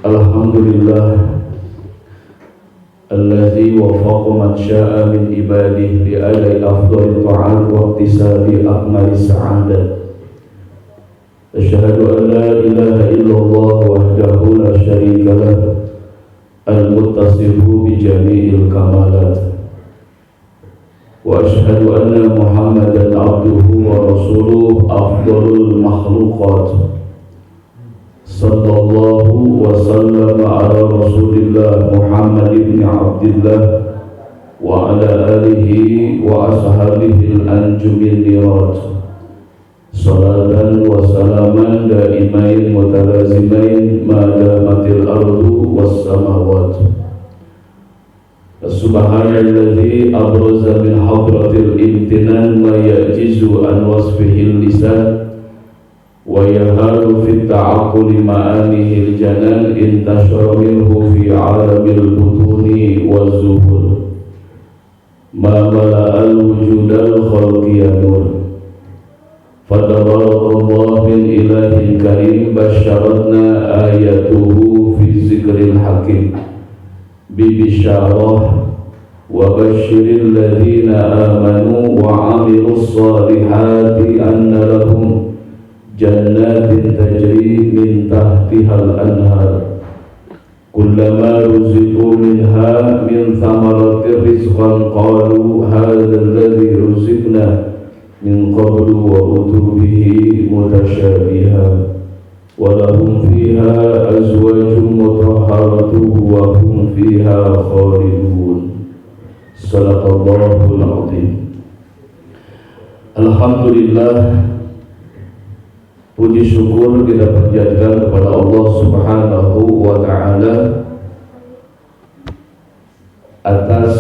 Alhamdulillah alladzi wafaqa man syaa min ibadihi li adai afdhali ta'at wa iktisabi akmali sa'adat. Asyhadu an la ilaha illallah wahdahu la syarika lah al-muttasifu bi jami'il kamalat. Wa asyhadu anna Muhammadan abduhu wa rasuluhu afdhalul makhluqat. Sallallahu wa sallam ala Rasulillah Muhammad ibn Abdillah wa ala alihi wa ashabihi al-anjumin nirat. Salatan wa salaman daimain mutalazimain ma damatil ardu was samawat. Subhanalladzi abraza min hadratil imtinan ma yajizu an wasfihil lisan wa yahalu fit ta'aqquli ma'anihi al-janan intashara minhu fi 'alamil butuni waz zuhur ma mala'al wujudal khalqiyanur. Fadalallahu min ilahin karim basyaratna ayatuhu fi zikril hakim bibisyarah wa basyiril ladhina amanu wa amilus salihati anna lahum jannatin tajri min tahtihal anhar kullama ruziqu minha min thamaratir rizqan qalu hadha alladhi ruziqna min qablu wa utu bihi mutasyabiha wa lahum fiha azwajun mutahharatun wa hum fiha khalidun. Sadaqallahul azim. Alhamdulillah, puji syukur kita panjatkan kepada Allah Subhanahu wa ta'ala atas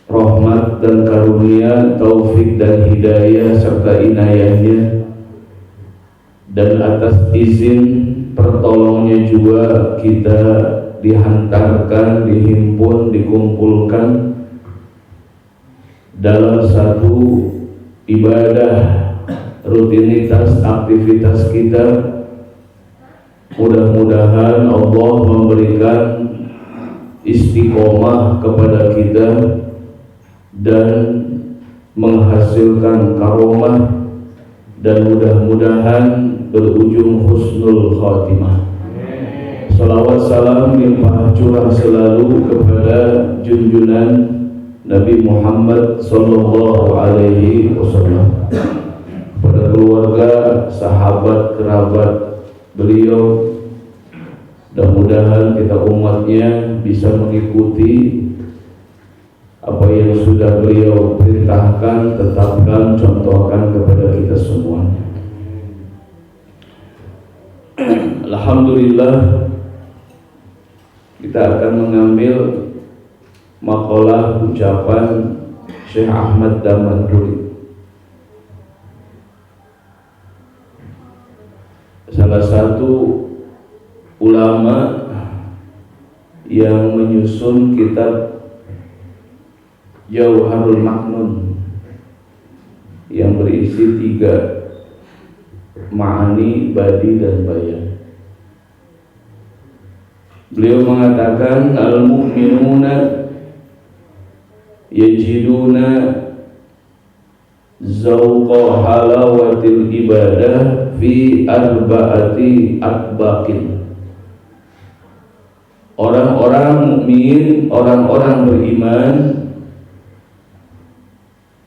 rahmat dan karunia, taufik dan hidayah serta inayahnya, dan atas izin pertolongnya juga kita dihantarkan, dihimpun, dikumpulkan dalam satu ibadah, rutinitas aktivitas kita. Mudah-mudahan Allah memberikan istiqomah kepada kita dan menghasilkan karomah, dan mudah-mudahan berujung husnul khatimah. Salawat salam limpah curah selalu kepada junjungan Nabi Muhammad sallallahu alaihi wasallam, pada keluarga, sahabat, kerabat beliau, dan mudahan kita umatnya bisa mengikuti apa yang sudah beliau perintahkan, tetapkan, contohkan kepada kita semuanya. Alhamdulillah, kita akan mengambil makalah ucapan Syekh Ahmad Damanduri, salah satu ulama yang menyusun kitab Jauharul Maknun yang berisi 3 ma'ani, badi dan bayan. Beliau mengatakan al-mu'minuna yajiduna zawqa halawatil ibadah fi arba'ati atbaqin. Orang-orang mukmin, orang-orang beriman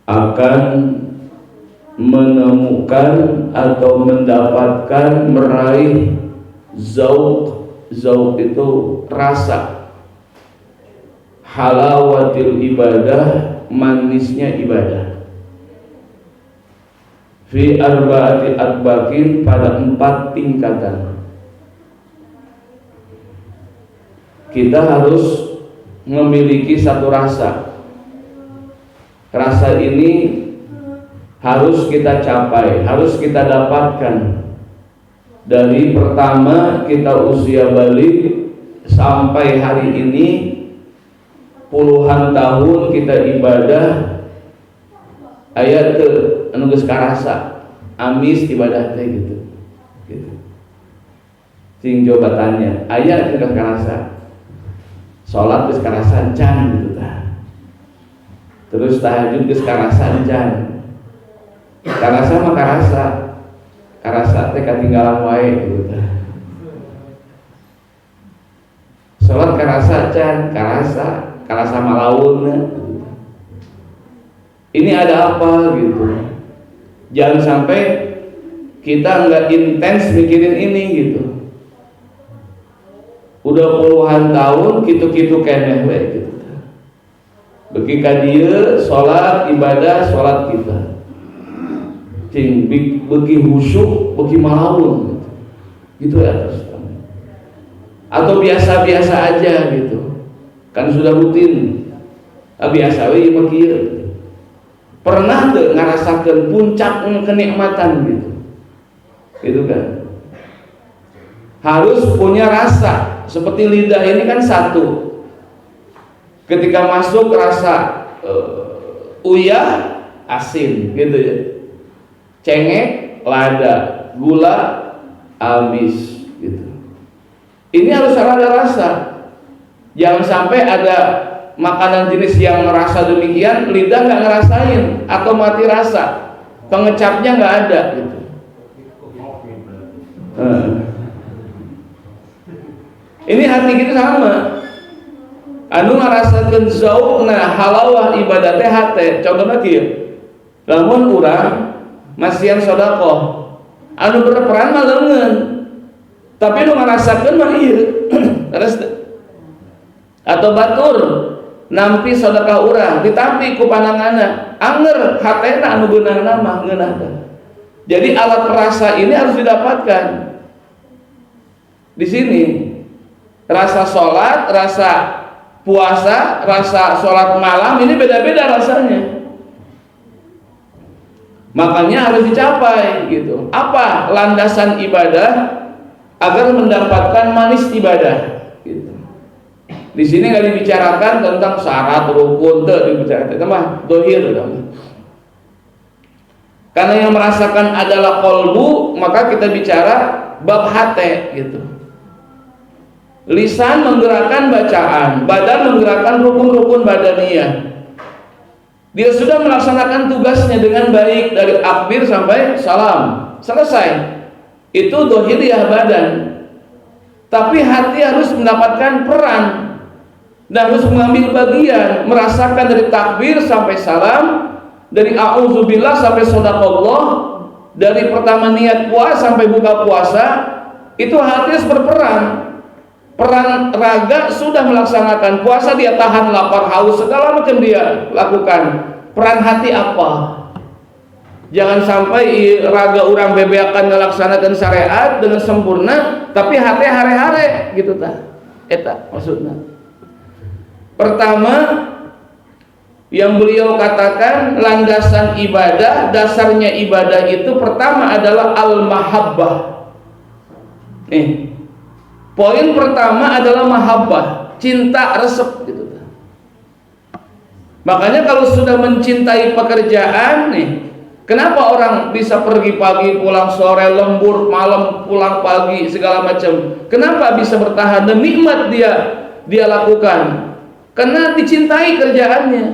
akan menemukan atau mendapatkan, meraih zauq. Zauq itu rasa, halawatil ibadah, manisnya ibadah, fi arba'ati atbaqin, pada 4 tingkatan. Kita harus memiliki satu rasa. Rasa ini harus kita capai, harus kita dapatkan dari pertama kita usia balik sampai hari ini, puluhan tahun kita ibadah. Ayat anu geus karasa amis ibadah teh gitu. Cing jawabannya aya geus karasa. Salat geus karasa can gitu tah. Terus tahajud geus karasa can. Karasa mah karasa teh katinggalan wae gitu tah. Salat karasa can, karasa malaun. Ini ada apa gitu. Jangan sampai kita nggak intens mikirin ini gitu. Udah puluhan tahun gitu-gitu keneh we gitu. Bagi ka dieu salat ibadah salat kita. Cing bagi khusyuk, bagi malaun gitu ya terus. Atau biasa-biasa aja gitu. Kan sudah rutin. Biasa we ieu mah kieu. Pernah teu ngarasakeun puncak kenikmatan gitu. Gitu kan. Harus punya rasa. Seperti lidah ini kan satu. Ketika masuk rasa uyah, asin gitu ya. Cengek, lada, gula, amis gitu. Ini harus ada rasa. Jangan sampai ada makanan jenis yang merasa demikian, lidah nggak ngerasain atau mati rasa, pengecapnya nggak ada gitu. Ini hati kita sama. Anu ngarasakeun zauqna halawah ibadah teh hate. Contohna kieu. Lamun urang masihan sedekah, anu berperan mah leungeun. Tapi nu ngarasakeun mah ieu. Terus atau batur nampi sedekah urang ditampi ku pananganna, anger hatena anu beunangna mah ngeunah. Jadi alat perasa ini harus didapatkan. Di sini rasa sholat, rasa puasa, rasa sholat malam ini beda-beda rasanya. Makanya harus dicapai gitu. Apa landasan ibadah agar mendapatkan manis ibadah? Gitu. Di sini nggak dibicarakan tentang syarat rukun, dibicarakan tentang dohir. Karena yang merasakan adalah kolbu, maka kita bicara bab hate gitu. Lisan menggerakkan bacaan, badan menggerakkan rukun-rukun badaniyah. Dia sudah melaksanakan tugasnya dengan baik dari takbir sampai salam, selesai. Itu dohiriyah badan. Tapi hati harus mendapatkan peran dan harus mengambil bagian, merasakan dari takbir sampai salam, dari a'udzubillah sampai shadaqallah, dari pertama niat puasa sampai buka puasa, itu hati harus berperan. Peran raga sudah melaksanakan puasa, dia tahan lapar haus segala macam dia lakukan. Peran hati apa? Jangan sampai raga orang bebeakan melaksanakan syariat dengan sempurna, tapi hati hare-hare gitu tah. Eta maksudnya. Pertama yang beliau katakan landasan ibadah, dasarnya ibadah itu pertama adalah al-mahabbah. Poin pertama adalah mahabbah, cinta resep gitu. Makanya kalau sudah mencintai pekerjaan kenapa orang bisa pergi pagi pulang sore, lembur malam pulang pagi segala macam? Kenapa bisa bertahan dan nikmat dia lakukan? Karena dicintai kerjaannya.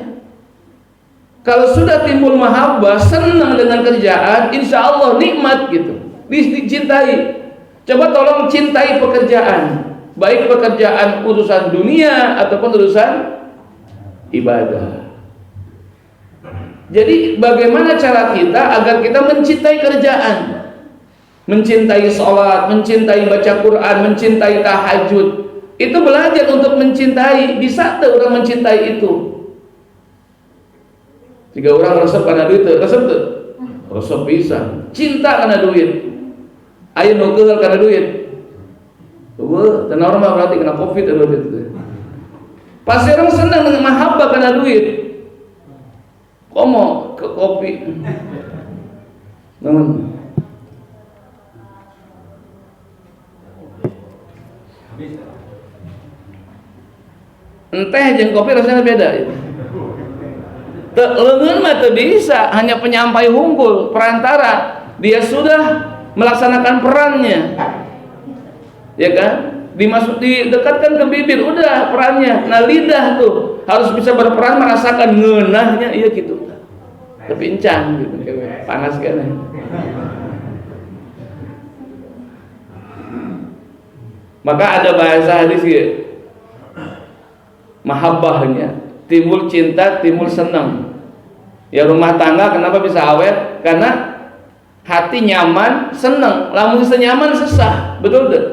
Kalau sudah timbul mahabbah, senang dengan kerjaan, insya Allah nikmat gitu, dicintai. Coba tolong cintai pekerjaan, baik pekerjaan urusan dunia ataupun urusan ibadah. Jadi bagaimana cara kita agar kita mencintai kerjaan, mencintai sholat, mencintai baca Quran, mencintai tahajud. Itu belajar untuk mencintai. Bisa tuh orang mencintai itu. 3 orang resep karena duit, resep tuh, resep bisa. Cinta karena duit. Ayo nukeul karena duit. Wah, dan normal berarti kena covid atau duit. Pasti orang senang dengan mahabbah karena duit. Komo ke kopi. Namun enteh jeung kopi rasanya beda. Leungeun mah teu bisa, hanya penyampai hunggul, perantara. Dia sudah melaksanakan perannya. ya kan? Didekatkan ke bibir, udah perannya. Nah lidah tuh harus bisa berperan merasakan ngeunahnya, iya gitu. Tapi encang gitu, panas kan? Maka ada bahasa hadis ya, mahabbahnya, timbul cinta, timbul senang. Ya rumah tangga kenapa bisa awet? Karena hati nyaman, senang. Lamun senyaman sesah, betul deh.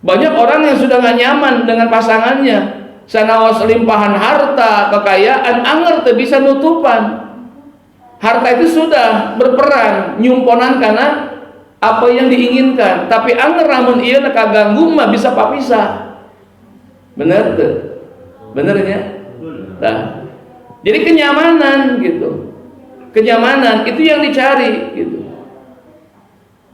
Banyak orang yang sudah gak nyaman dengan pasangannya, sanaos limpahan harta, kekayaan, anger teu bisa nutupan. Harta itu sudah berperan nyumponan karena apa yang diinginkan, tapi anger lamun ieu kaganggu mah bisa papisah. Bener tuh, benernya. Nah, jadi kenyamanan gitu, kenyamanan itu yang dicari gitu.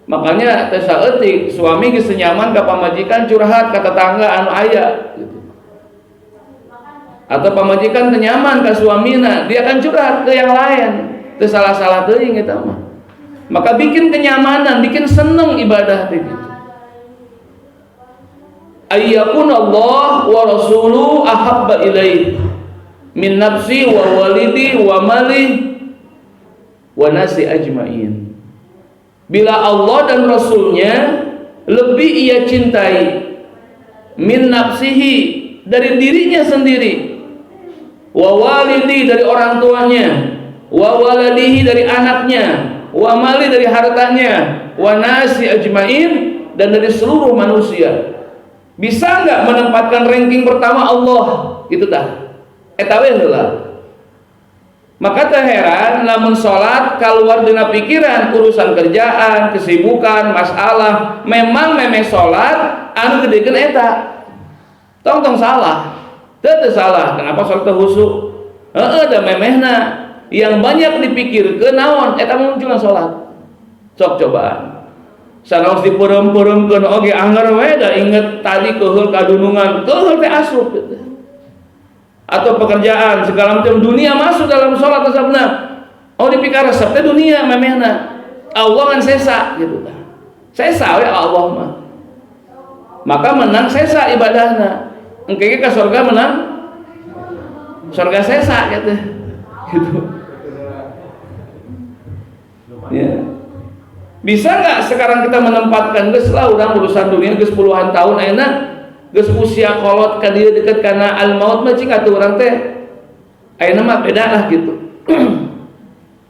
Makanya tesaeutik suami geus nyaman ka pamajikan curhat ka tetangga anu aya gitu. Atau pamajikan teu nyaman ka suamina, dia akan curhat ke yang lain. Teu salah-salah teuing eta mah. Maka bikin kenyamanan, bikin seneng ibadah teh gitu. Ayyakun Allah wa rasuluhu ahabba ilaih min nafsi wa walidi wa mali wa nasi ajmain. Bila Allah dan Rasulnya lebih ia cintai min nafsihi, dari dirinya sendiri, wa walidi, dari orang tuanya, wa waladihi, dari anaknya, wa mali, dari hartanya, wa nasi ajmain, dan dari seluruh manusia. Bisa nggak menempatkan ranking pertama Allah? Itu dah eta we heula. Maka teu heran lamun salat keluar dina pikiran urusan kerjaan, kesibukan, masalah, memang memeh salat anu gedekeun eta. Tong salah. Teu salah. Kenapa salat teu husuk? Heeh da memehna. Yang banyak dipikirkeun naon? Eta munculna salat. Sok cobaan. Sanaos dipeureum-peureumkeun oge anger we da inget tadi keheul kadunungan, keheul teh asup gitu. Atau pekerjaan segala macam dunia masuk dalam salat asabna. Oh dipikir resep teh dunia memehna. Allah kan sesa gitu tah. Sesa we Allah mah. Maka menang sesa ibadahna. Engke ge ka surga menang surga sesa gitu. Gitu. Ya. Bisa nggak sekarang kita menempatkan geus lah urang urusan dunia geus puluhan tahun ayeuna geus usia kolot ka dieu deket kana al maut mah cing atuh urang teh ayeuna mah beda lah gitu.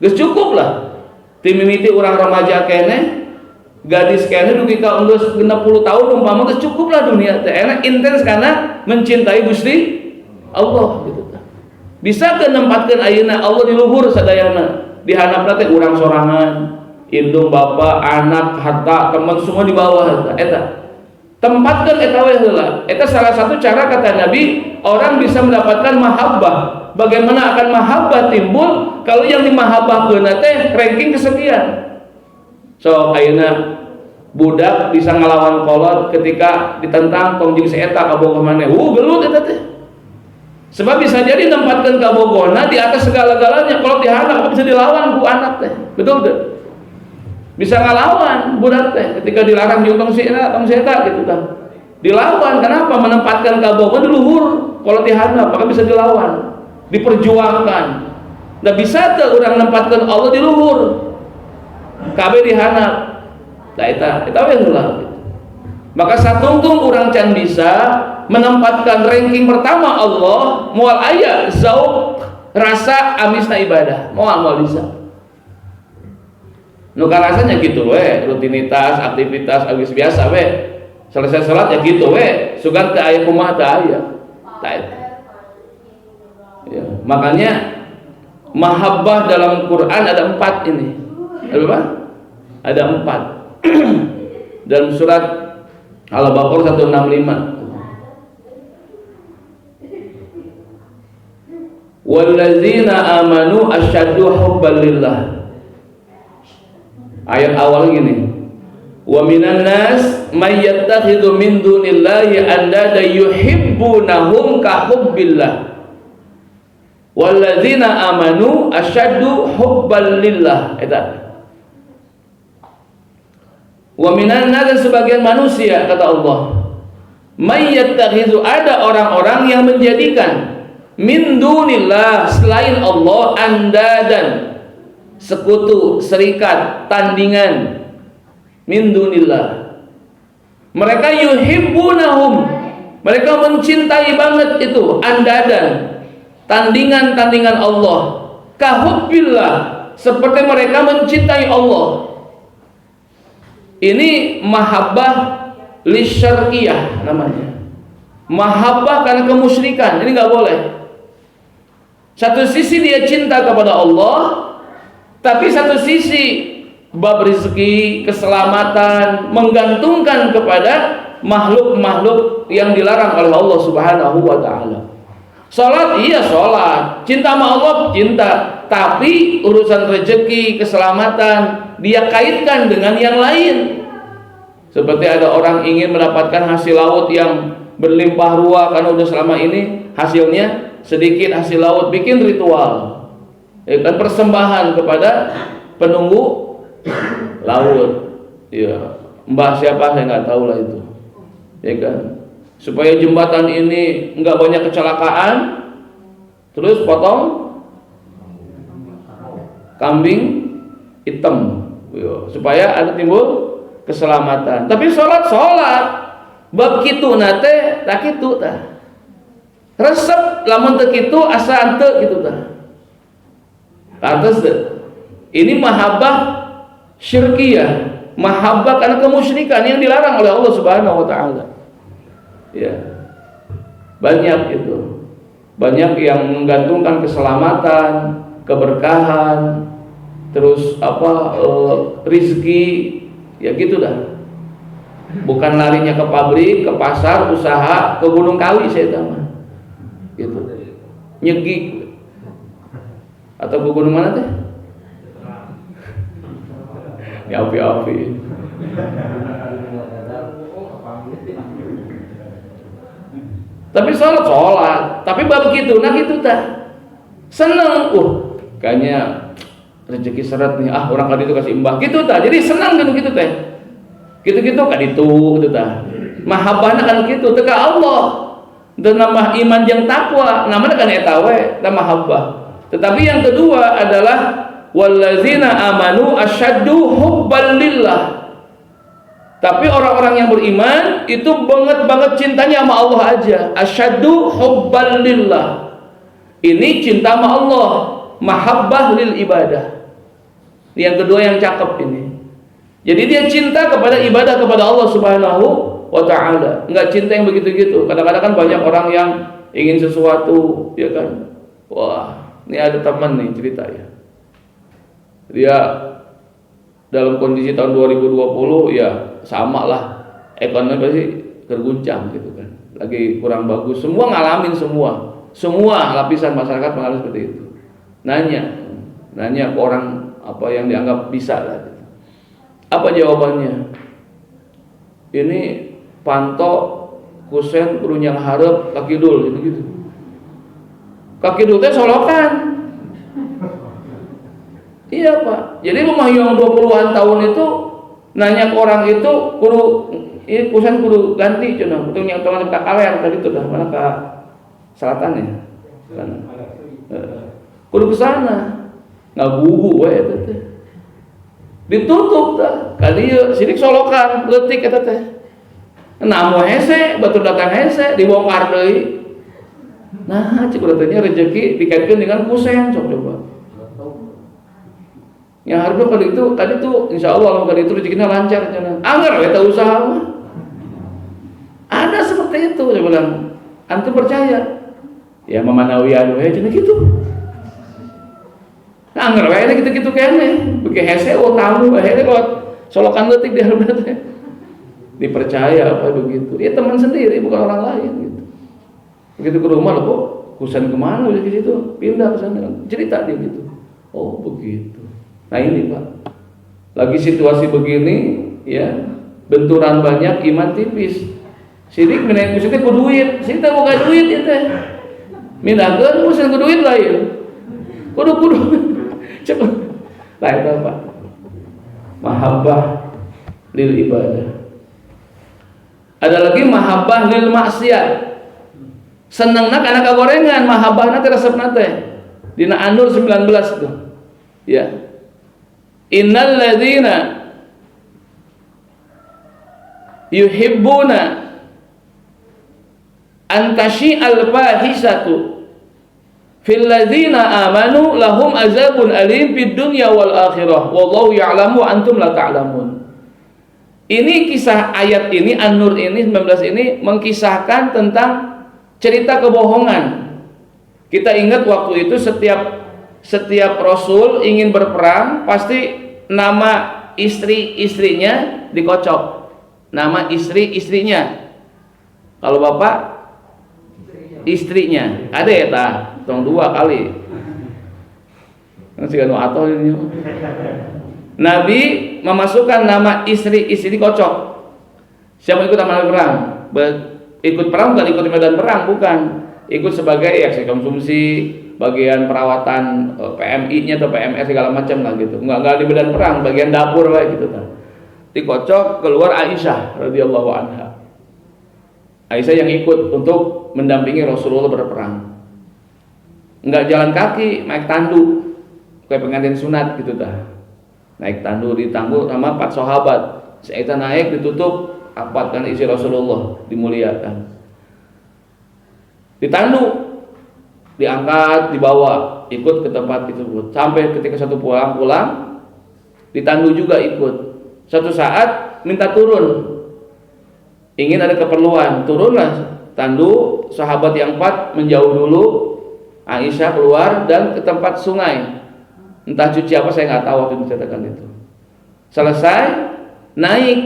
Geus cukup lah ti mimiti urang remaja keneh gadis keneh dugi ka geus 60 tahun umpama geus cukup lah dunia teh enak intens kana mencintai Gusti Allah gitu tah. Bisa teu nempatkeun ayeuna Allah di luhur sadayana, di handapna teh urang sorangan, indung bapak, anak, harta, teman semua di bawah eta. Tempatkan eta we heula. Eta salah satu cara kata Nabi orang bisa mendapatkan mahabbah. Bagaimana akan mahabbah timbul kalau yang dimahabbahkeun teh ranking kesekian. So ayeuna budak bisa ngelawan kolot ketika ditentang tong jeung si eta kabogoh maneh. Gelut eta teh. Sebab bisa jadi nempatkeun kabogohna di atas segala-galanya. Kalau dihandap bisa dilawan ku anak teh. Betul teh? Bisa ngelawan budak teh ketika dilarang jeung tong si eta gitu kan. Dilawan, kenapa? Menempatkan kabogoh di luhur. Kalau dihandap maka bisa dilawan, diperjuangkan. Da bisa teu urang nempatkeun Allah di luhur. Kabeh dihandap. Da eta we heula. Maka satungtung urang can bisa menempatkan ranking pertama Allah, moal aya zauq rasa amisna ibadah. Moal bisa. Nuka rasanya gitu we, rutinitas, aktivitas awis biasa we. Selesai salat ya gitu we. Sugan teu aya kumaha teu aya. Tah eta. Ya, makanya mahabbah dalam Quran ada 4 ini. Ada berapa? Ada 4. Dalam surat Al-Baqarah 165. Wallazina amanu asyaddu hubban lillah. Ayat awal gini, wa minan nas may yattakhidhu min dunillahi andada yuhibbunahum ka hubbillah walladzina amanu asyaddu hubban lillah. Eta Wa minan nas, dan sebagian manusia, kata Allah, may yattakhidhu, ada orang-orang yang menjadikan min dunillah, selain Allah, andadan, sekutu, serikat, tandingan, min dunillah. Mereka yuhibbunahum, mereka mencintai banget itu andadan, tandingan-tandingan Allah, kahubbillah, seperti mereka mencintai Allah. Ini mahabbah lisyarqiyah namanya, mahabbah karena kemusyrikan. Ini nggak boleh. Satu sisi dia cinta kepada Allah, tapi satu sisi bab rezeki, keselamatan menggantungkan kepada makhluk-makhluk yang dilarang oleh Allah Subhanahu wa taala. Salat, iya salat, cinta sama Allah cinta, tapi urusan rezeki, keselamatan dia kaitkan dengan yang lain. Seperti ada orang ingin mendapatkan hasil laut yang berlimpah ruah karena udah selama ini hasilnya sedikit, hasil laut, bikin ritual, kan persembahan kepada penunggu laut. Ya, mbah siapa saya nggak tahu lah itu, ya kan, supaya jembatan ini nggak banyak kecelakaan, terus potong kambing hitam, ya, supaya ada timbul keselamatan. Tapi sholat bab kitu nate tak kitu tah resep lamun teu kitu asa ante kitu tah. Atas ini mahabbah syirkiyah, mahabbah karena kemusyrikan yang dilarang oleh Allah Subhanahu wa taala. Ya. Banyak itu. Banyak yang menggantungkan keselamatan, keberkahan, terus rizki, ya gitu dah. Bukan larinya ke pabrik, ke pasar, usaha, ke Gunung Kawi saya tahu. Gitu. Nyegik. Atau ke gunung mana teh? Ya api-api. Tapi sholat, tapi bab gitu, nah gitu tah. Seneng, kayaknya rezeki seret nih, orang kali itu kasih imbah, gitu tah. Jadi senang gitu teh. Gitu kan itu, gitu tah. Mahabbahna kan gitu, teka Allah. Dan nama iman yang takwa, namanya kan etawe, dan mahabbah. Tetapi yang kedua adalah wallazina amanu asyaddu hubban lillah. Tapi orang-orang yang beriman itu banget cintanya sama Allah aja. Asyaddu hubban lillah. Ini cinta sama Allah, mahabbah lil ibadah. Yang kedua yang cakep ini. Jadi dia cinta kepada ibadah kepada Allah Subhanahu wa taala. Enggak cinta yang begitu-gitu. Kadang-kadang kan banyak orang yang ingin sesuatu, ya kan. Wah, ini ada teman nih cerita ya. Dia dalam kondisi tahun 2020 ya sama lah, ekonomi pasti terguncang gitu kan, lagi kurang bagus, semua ngalamin, semua lapisan masyarakat mengalami seperti itu. Nanya ke orang apa yang dianggap bisa lah gitu. Apa jawabannya? Ini pantok kusen kurunyang harap kaki dul gitu. Kaki dul teh solokan. Iya Pak, jadi rumah yang 20-an tahun itu nanya ke orang itu kusen kudu ganti cina, betul yang teman ke kaler tadi itu dah mana ke selatan ya, sana. Kudu ke sana, nggak bubu itu teh, ditutup dah, kali sidik solokan, letik itu teh, namu hese, batu dagang hese, dibongkar deh. Nah, cik katanya rezeki dikaitkan dengan kusen, coba. Yang harga tadi itu insya Allah kali itu rezekinya lancar, anggar kita usaha mah. Ada seperti itu, saya bilang, antum percaya? Ya memanawian we cenah gitu. Anggar we gitu kene, beuki hese tamu we kok solokan leutik di hareup teh. Dipercaya apa begitu. Dia teman sendiri bukan orang lain gitu. Begitu ke rumah kok kusen kemana udah di situ, pindah ke sana. Cerita dia gitu. Oh, begitu. Nah ini Pak, lagi situasi begini ya, benturan banyak, iman tipis. Sidik minain kusitik ku duit, sidik buka duit itu. Mindakeun kusen ku duit lain. Kudu. Cepet. Lah itu Pak. Mahabbah lil ibadah. Ada lagi mahabbah lil maksiat. Senengna kana kagorengan, mahabbahna teh resepna teh. Dina An-Nur 19 itu. Ya. Innal ladzina yuhibbuna an tashi'al fahisatu fil ladzina amanu lahum azabun alim fid dunya wal akhirah wallahu ya'lamu wa antum la ta'lamun. Ini kisah ayat ini An-Nur ini 19 ini mengkisahkan tentang cerita kebohongan. Kita ingat waktu itu setiap rasul ingin berperang pasti nama istri-istrinya dikocok. Nama istri-istrinya. Kalau bapak istrinya. Ada ya ta? Tong 2 kali. Masih kan atau ini. Nabi memasukkan nama istri-istri dikocok. Siapa ikut amal perang? Ikut perang bukan ikut medan perang, bukan. Ikut sebagai aksi konsumsi, bagian perawatan PMI-nya atau PMS segala macam lah gitu. Enggak di medan perang, bagian dapur lah gitu kan. Dikocok, keluar Aisyah radhiyallahu anha. Aisyah yang ikut untuk mendampingi Rasulullah berperang. Enggak jalan kaki, naik tandu. Kayak pengantin sunat gitu dah. Naik tandu ditangguh sama 4 sahabat. Aisyah naik ditutup rapatkan isi Rasulullah dimuliakan. Ditandu, diangkat, dibawa, ikut ke tempat tersebut. Sampai ketika satu pulang, ditandu juga ikut. Satu saat minta turun, ingin ada keperluan, turunlah tandu. Sahabat yang 4 menjauh dulu. Aisyah keluar dan ke tempat sungai. Entah cuci apa saya nggak tahu waktu diceritakan itu. Selesai, naik.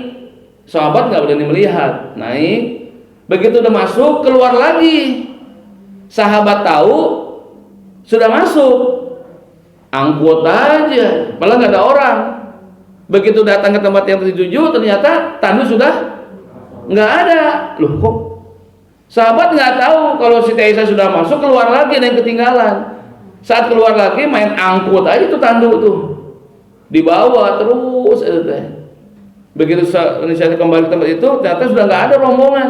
Sahabat nggak berani melihat, naik. Begitu udah masuk, keluar lagi. Sahabat tahu sudah masuk, angkut aja, malah nggak ada orang. Begitu datang ke tempat yang tertuju, ternyata tandu sudah nggak ada. Loh kok? Sahabat nggak tahu kalau Siti Aisyah sudah masuk, keluar lagi dan ketinggalan. Saat keluar lagi main angkut aja tuh tandu tuh, dibawa terus itu teh. Begitu Indonesia kembali ke tempat itu, ternyata sudah nggak ada rombongan.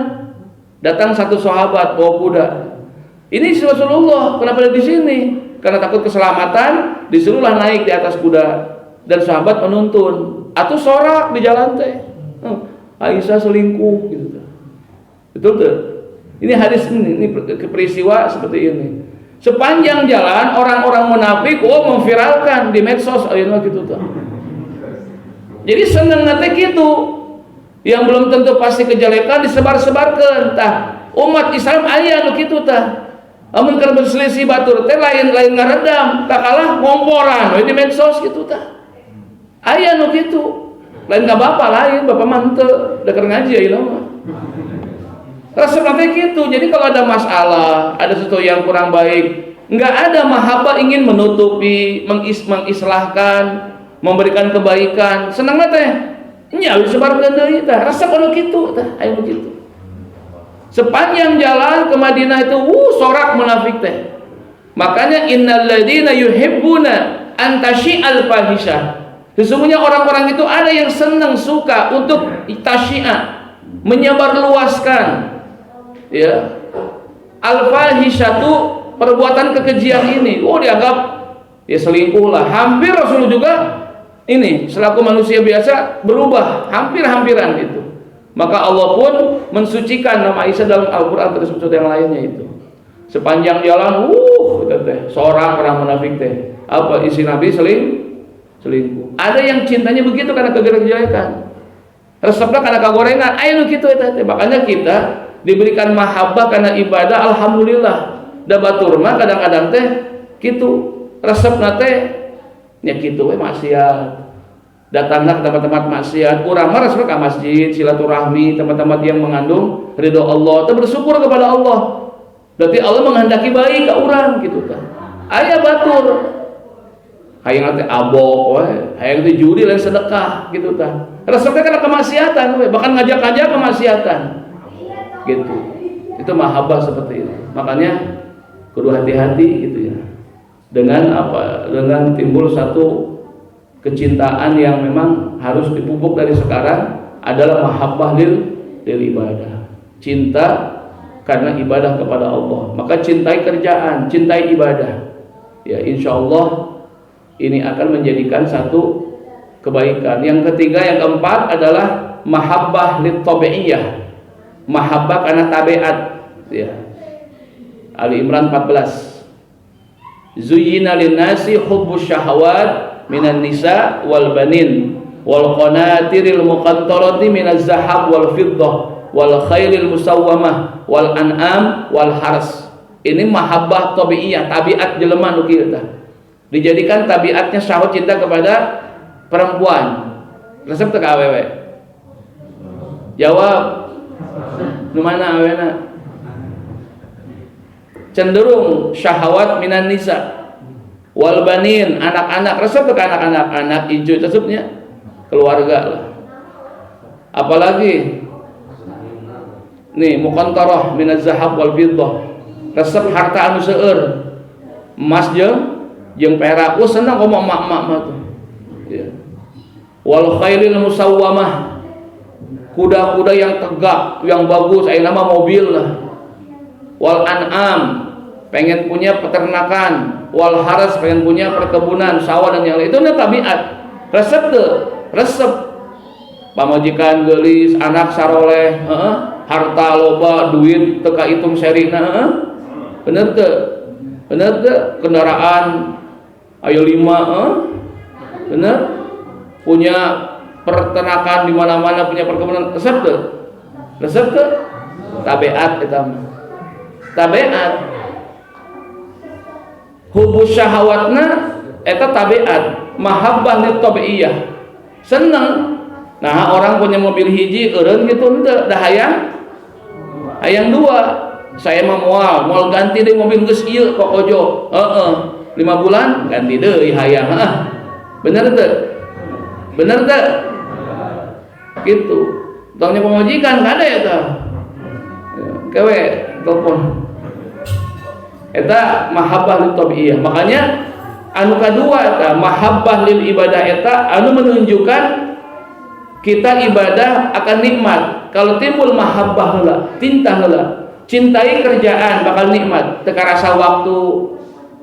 Datang satu sahabat bawa kuda. Ini Rasulullah, kenapa ada di sini? Karena takut keselamatan, disuruhlah naik di atas kuda dan sahabat menuntun. Atau sorak di jalan teh. Aisyah selingkuh gitu. Betul tuh. Ini hadis ini peristiwa seperti ini. Sepanjang jalan orang-orang munafik memviralkan di medsos ayeuna gitu tuh. Jadi seneng nate gitu. Yang belum tentu pasti kejelekan disebar-sebarkan. Tah, umat Islam aya nu kitu tah. Amun keur berselisih batur teh lain ngaredam, tak kalah ngomporan we di medsos gitu tah. Aya nu kitu. Lain ka bapak lain, bapak mah teu da keur ngaji ayeuna mah. Resep teh gitu. Jadi kalau ada masalah, ada sesuatu yang kurang baik, enggak ada mahabbah ingin menutupi, mengislahkan, memberikan kebaikan. Senangna teh nya disebarkeun deui tah. Resep anu kitu tah, aya nu kitu. Sepanjang jalan ke Madinah itu sorak munafik teh. Makanya innal ladzina yuhibbuna an tashi'al fahisyah. Sesungguhnya orang-orang itu ada yang senang suka untuk tasyi'ah, menyebarluaskan ya al-fahisyatu, perbuatan kekejian ini. Dianggap ya selingkuh lah. Hampir Rasul juga ini selaku manusia biasa berubah hampir-hampiran gitu. Maka Allah pun mensucikan nama Aisyah dalam Al-Quran tersebut yang lainnya itu. Sepanjang jalan, seorang orang munafik teh. Apa isi Nabi selingkuh. Ada yang cintanya begitu karena kejelekan. Resepnya karena kagorengan. Ayo gitu teh. Makanya kita diberikan mahabbah karena ibadah. Alhamdulillah. Da batur mah kadang-kadang teh gitu. Resepna teh nya kitu we maksiat. Datanglah ke tempat-tempat maksiat, kurang marah ke masjid, silaturahmi, tempat-tempat yang mengandung ridho Allah, kita bersyukur kepada Allah. Berarti Allah menghendaki baik ke orang gitu kan. Aya batur, hayang teh abok, hayang teh judi lain sedekah gitu kan. Resepnya karena kemaksiatan, bahkan ngajak-ngajak kemaksiatan, gitu. Itu mahabbah seperti itu. Makanya kudu hati-hati gitu ya. Dengan apa? Dengan timbul satu kecintaan yang memang harus dipupuk dari sekarang adalah mahabbah lil ibadah, cinta karena ibadah kepada Allah. Maka cintai kerjaan, cintai ibadah. Ya, insya Allah ini akan menjadikan satu kebaikan. Yang ketiga, yang keempat adalah mahabbah lit tabi'iyah, mahabbah karena tabiat. Ya. Ali Imran 14. Zuyyina lin-nasi hubbus syahawat minan nisa wal banin wal qanatiril muqantarati minaz zahab wal fiddah wal khairil musawwamah wal an'am wal haras. Ini mahabbah tabi'iyah, tabiat jelema nu kieu tah. Dijadikan tabiatnya syahwat, cinta kepada perempuan. Resep teu ka awewe? Jawab. Nu mana awena? Cenderung syahwat minan nisa wal banin, anak-anak. Resep teu ka anak-anak? Anak ijo resepnya keluarga lah. Apalagi nih muqantarah minaz zahab wal fiddah, resep harta anu seueur, emas jeung perak. Senang ngomong mak-mak mah tuh. Ya. Wal khairil musawwamah, kuda-kuda yang tegak, yang bagus, ayeuna mah mobil lah. Wal an'am, pengen punya peternakan. Wal haras, pengen punya perkebunan, sawah dan yang lain. Itu tabiat. Resep tuh, resep. Pamajikan geulis, anak saroleh, harta loba, duit teu kahitung serina, bener teu? Bener teu? Kendaraan ayo 5, bener? Punya peternakan di mana-mana, punya perkebunan. Resep teu? Resep teu? Tabiat eta mah. Tabiat. Hubus syahawatna eta tabiat, mahabbah lit tabi'iyah. Seneng. Nah, orang punya mobil hiji eureun gitu henteu, da hayang 2. Saya mah moal ganti deui mobil geus ieu kok ojo. 5 bulan ganti deui hayang. Bener teu? Bener teu? Gitu. Tongnya pemajikan kada eta. Kewe telepon. Eta mahabbah lit tabi'iyah. Makanya anu kadua eta mahabbah lil ibadah eta anu menunjukkan kita ibadah akan nikmat. Kalau timbul mahabbah heula, cinta heula, cintai kerjaan bakal nikmat. Teu karasa waktu,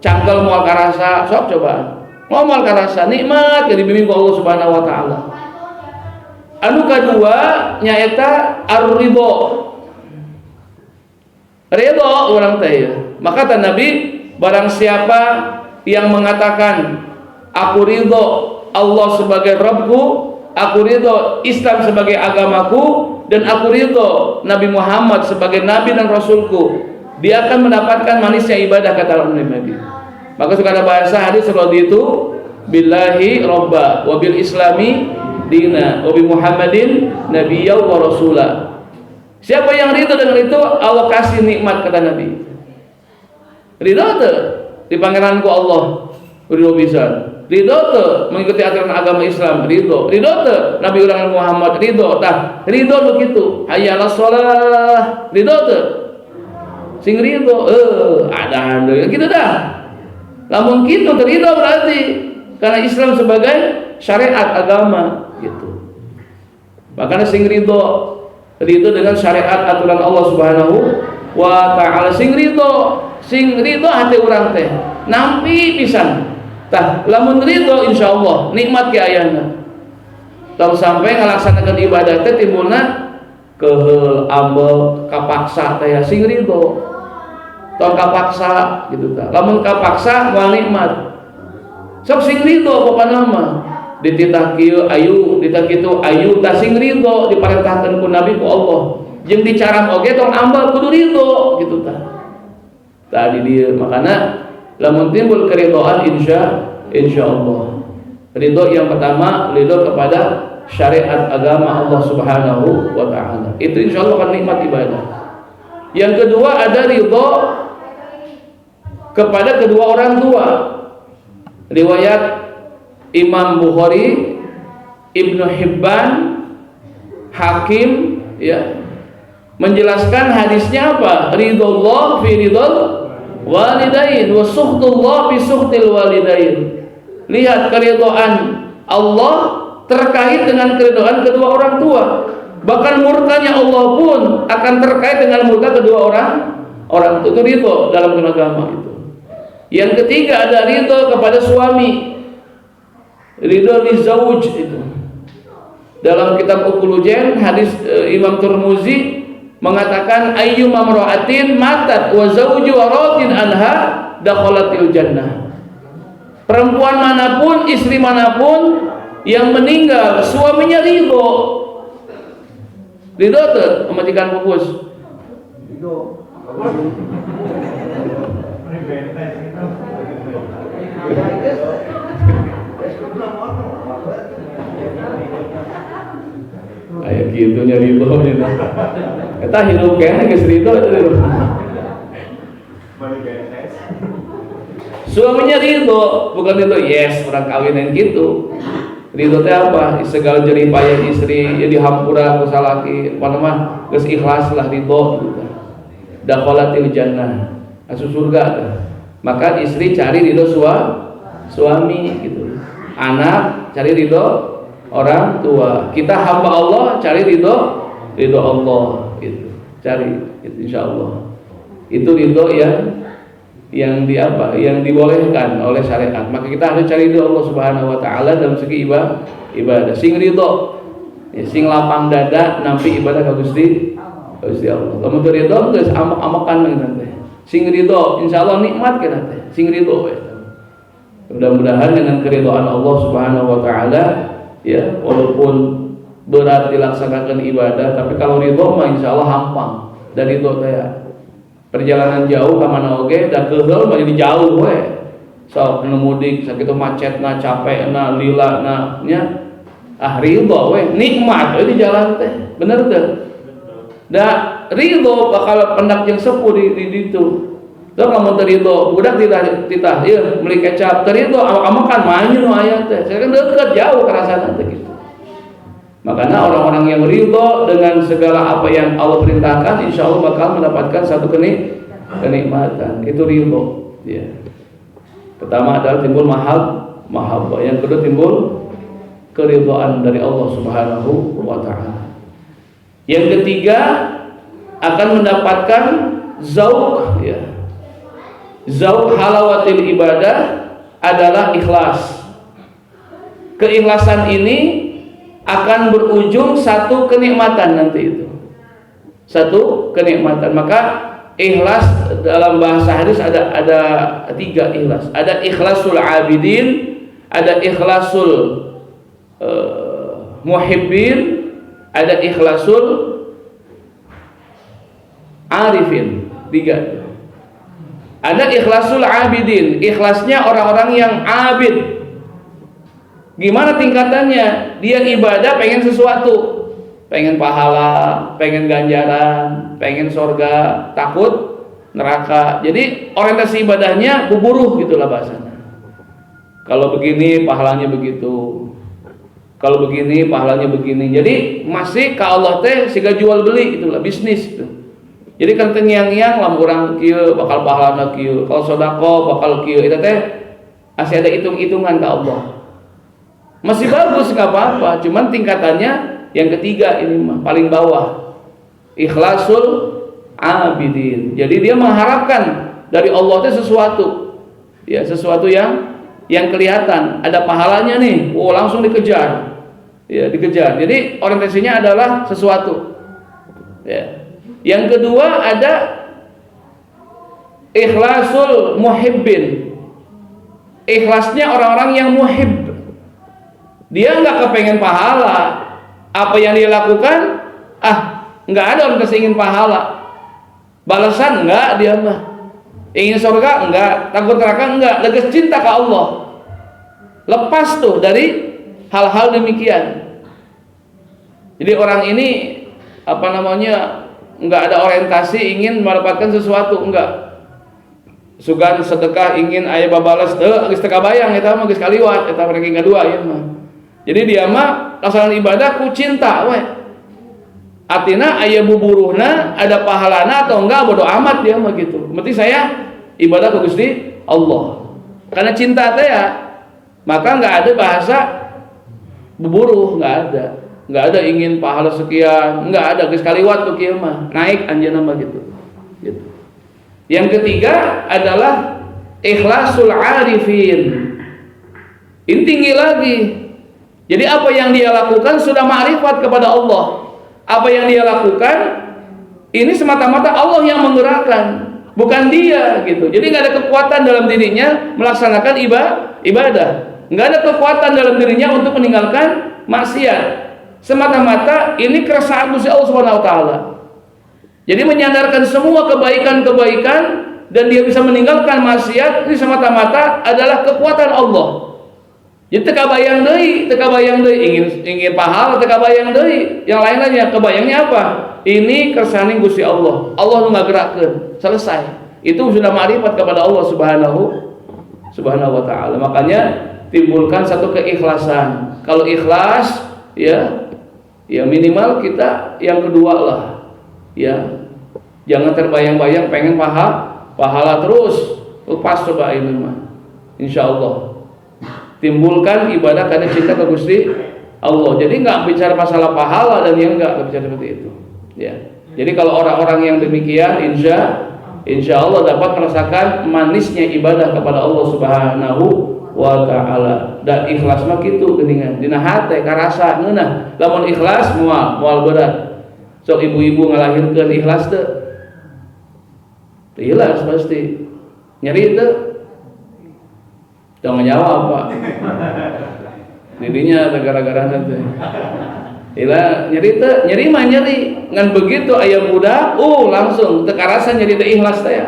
cangkel moal karasa, sok coba. Moal karasa nikmat jadi bimbing ku Allah Subhanahu wa taala. Anu kadua nyaeta ar-ridho. Ridho urang teh. Maka kata Nabi, barang siapa yang mengatakan aku ridho Allah sebagai Rabbku, aku ridho Islam sebagai agamaku, dan aku ridho Nabi Muhammad sebagai Nabi dan Rasulku, dia akan mendapatkan manisnya ibadah, kata Nabi. Maka suka ada bahasa hadis itu billahi robba wa bil islami dina wa bi Muhammadin nabiyya wa rasula. Siapa yang ridho dengan itu, Allah kasih nikmat, kata Nabi. Ridho tuh di panggilanku Allah, ridho bisa. Ridho tuh mengikuti aturan agama Islam, ridho. Ridho tuh Nabi ulangan Muhammad, ridho. Tah, ridho begitu. Hayyalas shalah, ridho tuh. Sing ridho, ada gitu dah. Lamun kitu ridho berarti karena Islam sebagai syariat agama gitu. Makanya sing ridho dengan syariat aturan Allah Subhanahu wa taala. Sing ridho hati urang teh nampi pisan. Tah lamun ridho insyaallah nikmat ke ayana. Tong sampai ngalaksanakeun ibadah teh timbulna keheul, ambel, kapaksa teh sing ridho. Tong kapaksa gitu tah. Lamun kapaksa moal nikmat. Sok sing ridho pokona mah. Dititah kieu ayu, dititah kitu ayu, tah sing ridho diparentahkeun ku Nabi ku Allah. Jeung dicaram oge tong ambal kudu ridho gitu tah. Tadi dia makana lamun timbul keridhaan insyaallah. Ridho yang pertama, ridho kepada syariat agama Allah Subhanahu wa taala. Itu insyaallah akan nikmat ibadah. Yang kedua ada ridho kepada kedua orang tua. Riwayat Imam Bukhari, Ibnu Hibban, Hakim ya menjelaskan hadisnya apa? Ridullah fi ridul walidain wa sukhtullah fi sukhtil walidain. Lihat keridhaan Allah terkait dengan keridhaan kedua orang tua. Bahkan murkanya Allah pun akan terkait dengan murka kedua orang tua. Itu ridho dalam agama itu. Yang ketiga ada ridho kepada suami, ridho li zauj itu. Dalam kitab Ukulujen hadis Imam Turmuzi mengatakan ayyu mamra'atin matat wa zawju radin anha dakhalatil jannah. Perempuan manapun, istri manapun yang meninggal suaminya ridho tuh majikan pupus ridho kayak gitu nya ridho kita hidup kayaknya geus ridho itu suaminya ridho, bukan ridho yes orang kawinan gitu. Ridho teh apa? Segala jerih payah istri ya dihampura ku salaki, mah geus ikhlas lah ridho gitu. Dakhalatil jannah, masuk surga. Maka istri cari ridho suami gitu. Anak cari ridho orang tua. Kita hamba Allah cari ridho Allah gitu. Cari itu insyaallah. Itu ridho yang dibolehkan oleh syariat. Maka kita harus cari ridho Allah Subhanahu wa taala dalam segi ibadah. Sing ridho ya, sing lapang dada nampi ibadah ka Gusti Allah. Lamun teu ridho geus amak-amakan nanti. Sing ridho insyaallah nikmat kana teh. Sing ridho ya. Mudah-mudahan dengan keridhaan Allah Subhanahu wa taala ya, walaupun berat dilaksanakan ibadah, tapi kalau ridho mah insyaallah hampang. Dan ridho teh perjalanan jauh ke mana oge da keheul mah jadi jauh we. So anu mudik sakitu macetna, capekna, lilana nya ridho we, nikmat we di jalan teh. Bener teh. Da ridho bakal pendak jeung sepuh di ditu. Teu lamun teu ridho budak titah ieu meuli kecap teu ridho amak-amakan manyun aya teh. Saya kan deukeut jauh karasana teh gitu. Makanya orang-orang yang ridho dengan segala apa yang Allah perintahkan, insya Allah bakal mendapatkan satu kenikmatan. Itu ridho. Ya. Pertama adalah timbul mahabbah. Yang kedua timbul keridhaan dari Allah Subhanahu wa taala. Yang ketiga akan mendapatkan zauq. Ya. Zauq halawatil ibadah adalah ikhlas. Keikhlasan ini akan berujung satu kenikmatan nanti itu. Satu kenikmatan. Maka ikhlas dalam bahasa hadis ada tiga ikhlas. Ada ikhlasul abidin, ada ikhlasul muhibbin, ada ikhlasul arifin. Tiga. Ada ikhlasul abidin, ikhlasnya orang-orang yang abid. Gimana tingkatannya? Dia ibadah pengen sesuatu, pengen pahala, pengen ganjaran, pengen surga, takut neraka. Jadi orientasi ibadahnya buburuh gitulah bahasanya. Kalau begini pahalanya begitu, kalau begini pahalanya begini. Jadi masih ke Allah teh siga jual beli itulah bisnis itu. Jadi kan tengiang-iang lamun urang kieu bakal pahalana kieu, kalau sedekah bakal kieu. Itu teh masih ada hitung-hitungan ke Allah. Masih bagus nggak apa-apa, cuman tingkatannya yang ketiga ini mah paling bawah, ikhlasul abidin. Jadi dia mengharapkan dari Allah itu sesuatu, ya sesuatu yang kelihatan, ada pahalanya nih, langsung dikejar, ya dikejar. Jadi orientasinya adalah sesuatu. Ya. Yang kedua ada ikhlasul muhibbin, ikhlasnya orang-orang yang muhib. Dia nggak kepengen pahala, apa yang dia lakukan nggak ada orang kesingin pahala, balasan nggak dia mah, ingin surga nggak, takut neraka nggak, leges cinta ke Allah, lepas tuh dari hal-hal demikian. Jadi orang ini nggak ada orientasi ingin mendapatkan sesuatu, enggak. Sugan sedekah ingin aya babalas geus teu kabayang eta mah geus kaliwat eta ranking kedua ieu mah. Jadi dia mah laksanakeun ibadah ku cinta we. Artina aya buburuhna, ada pahalana atau enggak bodo amat dia mah gitu. Penting saya ibadah ke Gusti Allah. Karena cinta teh ya, maka enggak ada bahasa Beburuh nggak ada ingin pahala sekian, nggak ada sekali waktu kieu mah naik anjeunna mah gitu. Yang ketiga adalah ikhlasul arifin. Ini tinggi lagi. Jadi apa yang dia lakukan sudah ma'rifat kepada Allah. Apa yang dia lakukan ini semata-mata Allah yang menggerakkan, bukan dia gitu. Jadi nggak ada kekuatan dalam dirinya melaksanakan ibadah. Nggak ada kekuatan dalam dirinya untuk meninggalkan maksiat. Semata-mata ini keresahan Gusti Allah Subhanahu wa taala. Jadi menyandarkan semua kebaikan-kebaikan dan dia bisa meninggalkan maksiat ini semata-mata adalah kekuatan Allah. Jadi teka bayang deui ingin pahala teka bayang deui. Yang lain-lainnya kebayangnya apa? Ini kersane Gusti Allah. Allah nu ngagerakkeun, selesai. Itu sudah ma'rifat kepada Allah Subhanahu wa taala. Makanya timbulkan satu keikhlasan. Kalau ikhlas ya minimal kita yang kedua lah. Ya. Jangan terbayang-bayang pengen pahala terus. Lepas coba ini mah. Insyaallah. Timbulkan ibadah karena cinta ke Gusti Allah. Jadi nggak bicara masalah pahala dan yang nggak bicara seperti itu. Ya. Jadi kalau orang-orang yang demikian, insya Allah dapat merasakan manisnya ibadah kepada Allah Subhanahu wa taala. Dan ikhlas mah kitu geuningan. Dina hate karasa ngeunah. Lamun ikhlas moal berat. Sok ibu-ibu ngalahirkeun ikhlas teu. Ikhlas pasti. Nyeri teu. Jangan jawab Pak. Didinya gara-gara nanti. Ila nyeri mah nyeri. Ngan begitu aya budak, langsung teu karasa nyeri teh ikhlas teh ya.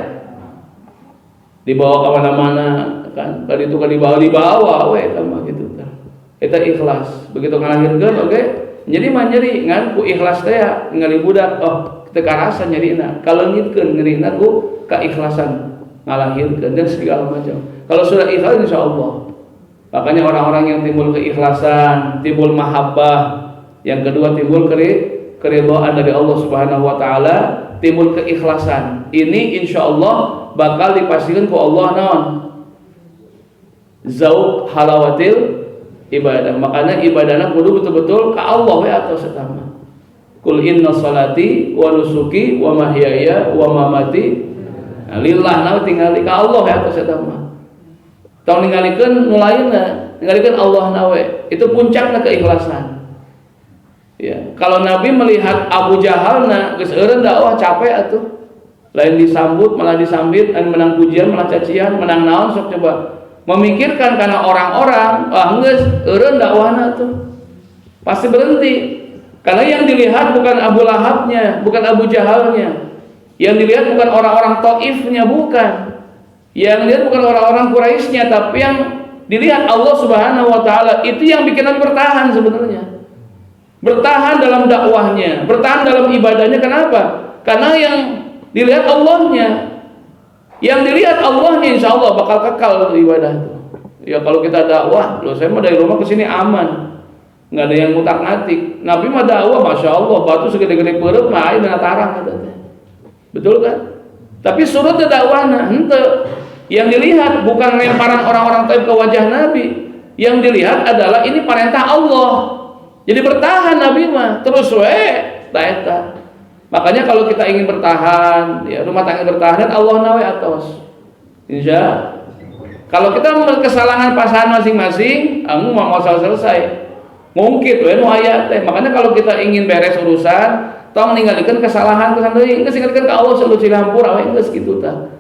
Dibawa ke mana-mana kan, tadi itu kan dibawa we eta mah gitu tah. Eta ikhlas. Begitu ngalahirkeun oge, nyeri mah nyeri ngan ku ikhlas teh ya, ningali budak teu karasa nyerina. Kaleungitkeun nyerina ku keikhlasan ngalahirkeun dan segala macam. Kalau sudah ikhlas insya Allah. Makanya orang-orang yang timbul keikhlasan, timbul mahabbah, yang kedua timbul keridhaan dari Allah Subhanahu wa taala, timbul keikhlasan. Ini insya Allah bakal dipastikan ku Allah naon? Zauq halawatil ibadah. Makanya ibadahna kudu betul-betul ka Allah we atos eta mah. Qul inna salati wa nusuki wa mahyaya wa mamati lillah naon tingali ka Allah we atos eta mah. Tong ningalikeun nu lainna, ningalikeun Allah nawe. Itu puncakna keikhlasan. Ya, kalau Nabi melihat Abu Jahalna geus eureun dakwah capek atuh. Lain disambut malah disambit, dan menang pujian malah cacian, menang naon sok coba. Memikirkan karena orang-orang, geus eureun dakwahna tuh. Pasti berhenti. Karena yang dilihat bukan Abu Lahabnya, bukan Abu Jahalnya. Yang dilihat bukan orang-orang Taifnya, bukan. Yang dilihat bukan orang-orang Quraisynya, tapi yang dilihat Allah Subhanahu wa taala. Itu yang bikin Nabi bertahan sebenarnya. Bertahan dalam dakwahnya, bertahan dalam ibadahnya. Kenapa? Karena yang dilihat Allahnya. Yang dilihat Allahnya insya Allah bakal kekal ibadah itu. Ya kalau kita dakwah, loh saya mah dari rumah ke sini aman. Nggak ada yang ngutak-ngatik. Nabi mah dakwah Masya Allah, batu segede-gede perut mah air dan tarang katanya. Betul kan? Tapi surut dakwahna henteu. Yang dilihat bukan lemparan orang-orang Taif ke wajah Nabi. Yang dilihat adalah ini perintah Allah. Jadi bertahan Nabi mah terus ta eta. Makanya kalau kita ingin bertahan, ya rumah tangga bertahan dan Allah nawe atos. Insya. Kalau kita kesalahan pasangan masing-masing, kamu mau selesai. Mungkin we nu aya teh. Makanya kalau kita ingin beres urusan, tong ninggalikeun kesalahan deui, geus ninggalikeun ka Allah selalu cilampur awe geus kitu tah.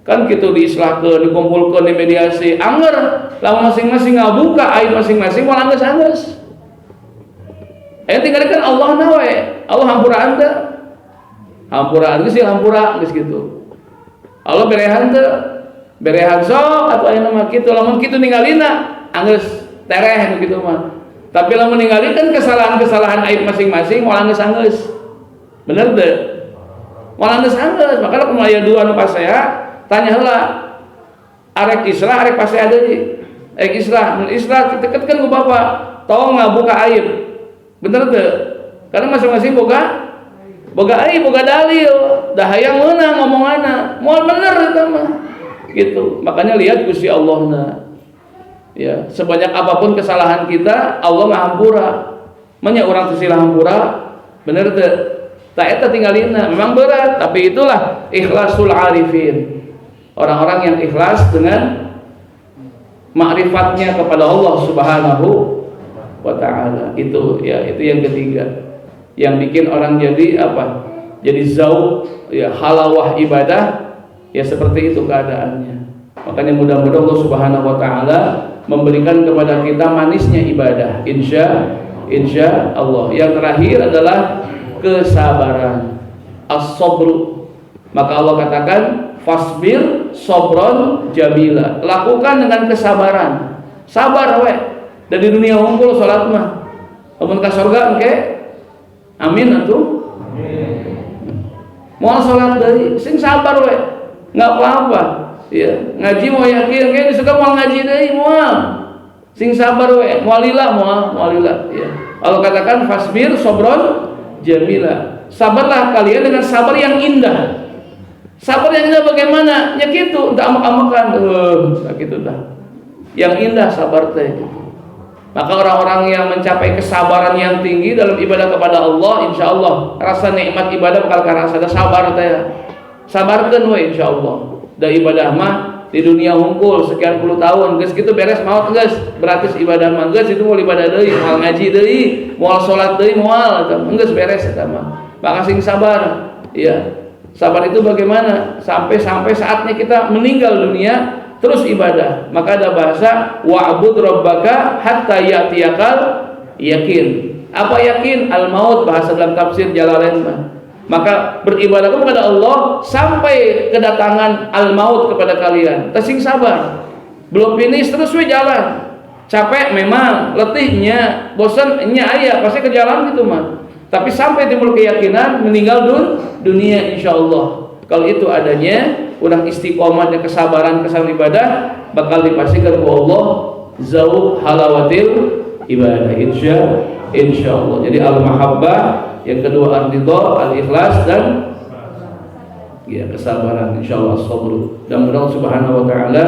Kan kitu diislahkeun, dikumpulkeun, dimediasi, anger lamun masing-masing ngabuka aib masing-masing moal anggeus. Tinggalikeun Allah nawe. Allah hampuraan teh. Hampuraan geus hampura geus kitu. Allah berehan teh. Berehan sok atuh aya mah kitu. Lamun kitu ninggalina anggeus tereh kitu mah. Tapi lamun ninggalikeun kesalahan-kesalahan aib masing-masing moal anggeus. Bener teu? Moal anggeus. Makanya kumaha aya dua nu paseha, tanya heula. Arek islah arek paseha deui. Arek islah, mun islah diteketkeun ku Bapak, tong ngabuka aib. Bener teu? Karena masing-masing boga aib, boga dalil. Da hayang meunang ngomonganna. Moal bener eta mah. Gitu. Makanya lihat Gusti Allahna. Ya, sebanyak apapun kesalahan kita, Allah ngahampura. Manya urang teu silah hampura, bener teu? Ta eta tinggalina, memang berat, tapi itulah ikhlasul arifin. Orang-orang yang ikhlas dengan ma'rifatnya kepada Allah Subhanahu wa ta'ala. Itu ya, itu yang ketiga. Yang bikin orang jadi apa? Jadi zauq, ya, halawah ibadah, ya seperti itu keadaannya. Makanya mudah-mudahan Allah Subhanahu wa ta'ala memberikan kepada kita manisnya ibadah, insya Allah. Yang terakhir adalah kesabaran, as-sabru. Maka Allah katakan fasbir sobron jamila, lakukan dengan kesabaran, sabar we. Dari dunia unggul salat mah, amun ka surga engke amin atuh. Moal salat deui sing sabar we, enggak apa-apa. Ya, ngaji mau yakin kayak suka mau ngaji deui moal. Sing sabar we, moal lillah ya. Allah katakan fasbir sobron jamila. Sabarlah kalian dengan sabar yang indah. Sabar yang indah bagaimana? Ya gitu, enggak amak-amakan. Gitu dah. Yang indah sabar teh. Maka orang-orang yang mencapai kesabaran yang tinggi dalam ibadah kepada Allah, insya Allah rasa nikmat ibadah bakal karasa ada sabar teh. Sabarkeun we insya Allah. Da ibadah mah di dunia hungkul sekian puluh tahun, geus kitu beres maot geus, gratis ibadah mah geus itu mau ibadah deui, moal ngaji deui, moal salat deui, moal eta geus beres eta mah. Maka sing sabar, ya. Sabar itu bagaimana? Sampai saatnya kita meninggal dunia terus ibadah. Maka ada bahasa wa'bud rabbaka hatta ya'tiyakal yakin. Apa yakin? Al-maut, bahasa dalam tafsir Jalalain mah. Maka beribadah kepada Allah sampai kedatangan al-maut kepada kalian. Tesing sabar. Belum finish terus we jalan. Capek memang, letihnya, bosannya aya, pasti ke jalan gitu mah. Tapi sampai timbul keyakinan meninggal dunia insya Allah. Kalau itu adanya, udah istiqomah dan kesabaran ibadah, bakal dipastikan oleh Allah zauq halawatil ibadah insya Allah. Jadi al-mahabbah, yang kedua ar-ridha, al-ikhlas, dan ya kesabaran insya Allah sabr. Dan mudah-mudahan Subhanahu wa ta'ala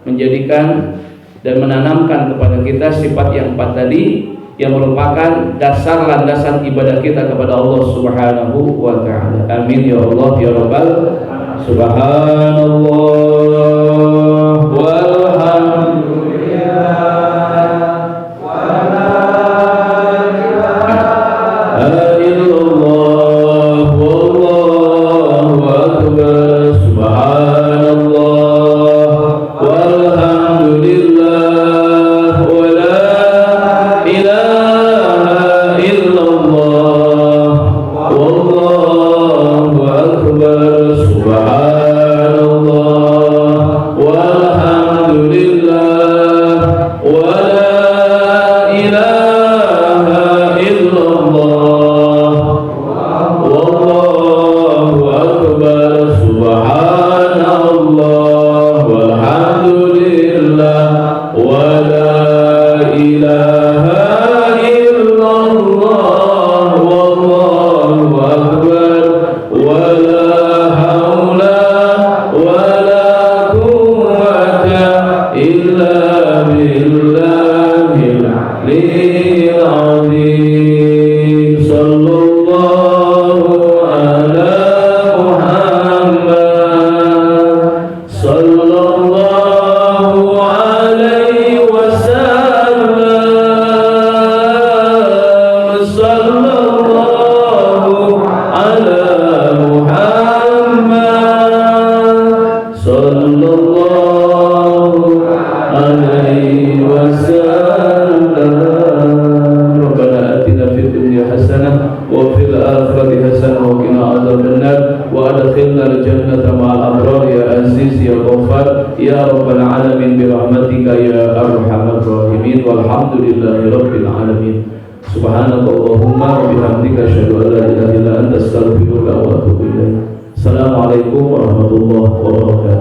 menjadikan dan menanamkan kepada kita sifat yang empat tadi, yang merupakan dasar landasan ibadah kita kepada Allah Subhanahu wa ta'ala. Amin ya Allah ya Rabbal. Subhanallah walhamdulillah wa la ilaha illallah wallahu akbar. Subhanallah walhamdulillah wa la ilaha illallah wallahu akbar. Subhanallah walhamdulillah wa la ilaha illallah wallahu akbar. Subhanallah walhamdulillah wa la ilaha illallah wallahu akbar wa la haula wa la quwwata illa billahil aliyyil azim. Sallallahu ala Muhammad sallallahu alaihi wasallam. Sallallahu ala Muhammad sallallahu alaihi wasallam. Rabbana atina fid dunya hasanah wa fil akhirati hasanah wa qina adzabannar wa adkhilna al-jannata ma'al abrar ya aziz ya ghaffar ya rabbal alamin bi rahmatika ya arhamar rahimin walhamdulillahi rabbil alamin. Subhanallahumma wa bihamdika asyhadu an la ilaha illa anta astaghfiruka wa atubu ilaik. Assalamualaikum warahmatullahi wabarakatuh.